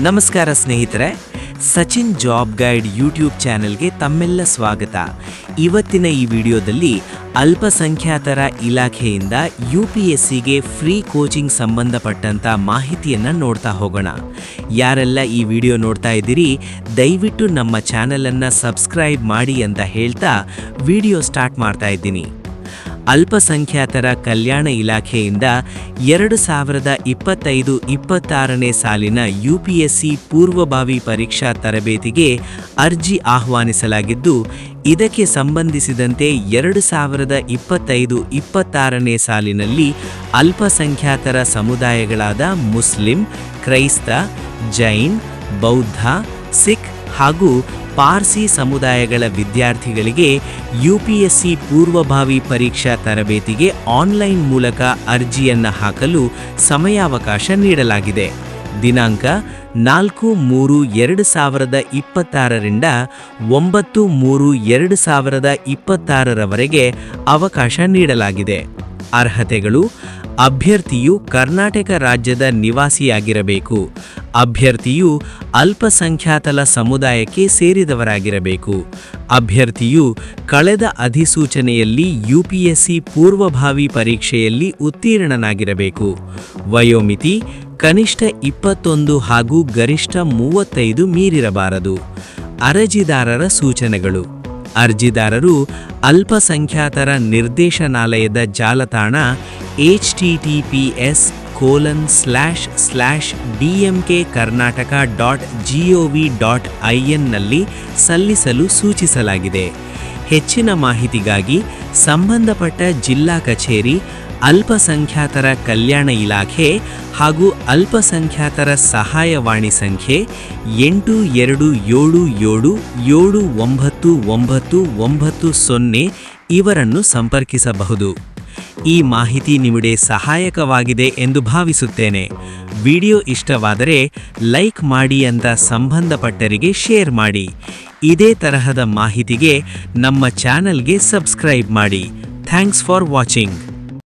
ನಮಸ್ಕಾರ ಸ್ನೇಹಿತರೆ, Sachin job guide YouTube ಚಾನೆಲ್ಗೆ ತಮ್ಮೆಲ್ಲ ಸ್ವಾಗತ. ಇವತ್ತಿನ ಈ ವಿಡಿಯೋದಲ್ಲಿ ಅಲ್ಪಸಂಖ್ಯಾತರ ಇಲಾಖೆಯಿಂದ UPSCಗೆ ಫ್ರೀ ಕೋಚಿಂಗ್ ಸಂಬಂಧಪಟ್ಟಂತ ಮಾಹಿತಿಯನ್ನು ನೋಡ್ತಾ ಹೋಗೋಣ. ಯಾರೆಲ್ಲ ಈ ವಿಡಿಯೋ ನೋಡ್ತಾ ಇದ್ದೀರಿ, ದಯವಿಟ್ಟು ನಮ್ಮ ಚಾನೆಲನ್ನು ಸಬ್ಸ್ಕ್ರೈಬ್ ಮಾಡಿ ಅಂತ ಹೇಳ್ತಾ ವಿಡಿಯೋ ಸ್ಟಾರ್ಟ್ ಮಾಡ್ತಾ ಇದ್ದೀನಿ. ಅಲ್ಪಸಂಖ್ಯಾತರ ಕಲ್ಯಾಣ ಇಲಾಖೆಯಿಂದ 2025-26ನೇ ಸಾಲಿನ UPSC ಪೂರ್ವಭಾವಿ ಪರೀಕ್ಷಾ ತರಬೇತಿಗೆ ಅರ್ಜಿ ಆಹ್ವಾನಿಸಲಾಗಿದ್ದು, ಇದಕ್ಕೆ ಸಂಬಂಧಿಸಿದಂತೆ 2025-26ನೇ ಸಾಲಿನಲ್ಲಿ ಅಲ್ಪಸಂಖ್ಯಾತರ ಸಮುದಾಯಗಳಾದ ಮುಸ್ಲಿಂ, ಕ್ರೈಸ್ತ, ಜೈನ್, ಬೌದ್ಧ, ಸಿಖ್ ಹಾಗೂ ಪಾರ್ಸಿ ಸಮುದಾಯಗಳ ವಿದ್ಯಾರ್ಥಿಗಳಿಗೆ UPSC ಪೂರ್ವಭಾವಿ ಪರೀಕ್ಷಾ ತರಬೇತಿಗೆ ಆನ್ಲೈನ್ ಮೂಲಕ ಅರ್ಜಿಯನ್ನು ಹಾಕಲು ಸಮಯಾವಕಾಶ ನೀಡಲಾಗಿದೆ. ದಿನಾಂಕ 4/3/2026ರಿಂದ 9/3/2026ರವರೆಗೆ ಅವಕಾಶ ನೀಡಲಾಗಿದೆ. ಅರ್ಹತೆಗಳು: ಅಭ್ಯರ್ಥಿಯು ಕರ್ನಾಟಕ ರಾಜ್ಯದ ನಿವಾಸಿಯಾಗಿರಬೇಕು. ಅಭ್ಯರ್ಥಿಯು ಅಲ್ಪಸಂಖ್ಯಾತರ ಸಮುದಾಯಕ್ಕೆ ಸೇರಿದವರಾಗಿರಬೇಕು. ಅಭ್ಯರ್ಥಿಯು ಕಳೆದ ಅಧಿಸೂಚನೆಯಲ್ಲಿ UPSC ಪೂರ್ವಭಾವಿ ಪರೀಕ್ಷೆಯಲ್ಲಿ ಉತ್ತೀರ್ಣನಾಗಿರಬೇಕು. ವಯೋಮಿತಿ ಕನಿಷ್ಠ 21 ಹಾಗೂ ಗರಿಷ್ಠ 35 ಮೀರಿರಬಾರದು. ಅರ್ಜಿದಾರರ ಸೂಚನೆಗಳು: ಅರ್ಜಿದಾರರು ಅಲ್ಪಸಂಖ್ಯಾತರ ನಿರ್ದೇಶನಾಲಯದ ಜಾಲತಾಣ https://dmkkarnataka.gov.in ನಲ್ಲಿ ಸಲ್ಲಿಸಲು ಸೂಚಿಸಲಾಗಿದೆ. ಹೆಚ್ಚಿನ ಮಾಹಿತಿಗಾಗಿ ಸಂಬಂಧಪಟ್ಟ ಜಿಲ್ಲಾ ಕಚೇರಿ, ಅಲ್ಪಸಂಖ್ಯಾತರ ಕಲ್ಯಾಣ ಇಲಾಖೆ ಹಾಗೂ ಅಲ್ಪಸಂಖ್ಯಾತರ ಸಹಾಯವಾಣಿ ಸಂಖ್ಯೆ 8277799990 ಇವರನ್ನು ಸಂಪರ್ಕಿಸಬಹುದು. ಈ ಮಾಹಿತಿ ನಿಮಗೆ ಸಹಾಯಕವಾಗಿದೆ ಎಂದು ಭಾವಿಸುತ್ತೇನೆ. ವಿಡಿಯೋ ಇಷ್ಟವಾದರೆ ಲೈಕ್ ಮಾಡಿ ಅಂತ ಸಂಬಂಧಪಟ್ಟರಿಗೆ ಶೇರ್ ಮಾಡಿ. ಇದೇ ತರಹದ ಮಾಹಿತಿಗೆ ನಮ್ಮ ಚಾನೆಲ್ಗೆ ಸಬ್ಸ್ಕ್ರೈಬ್ ಮಾಡಿ. Thanks for watching.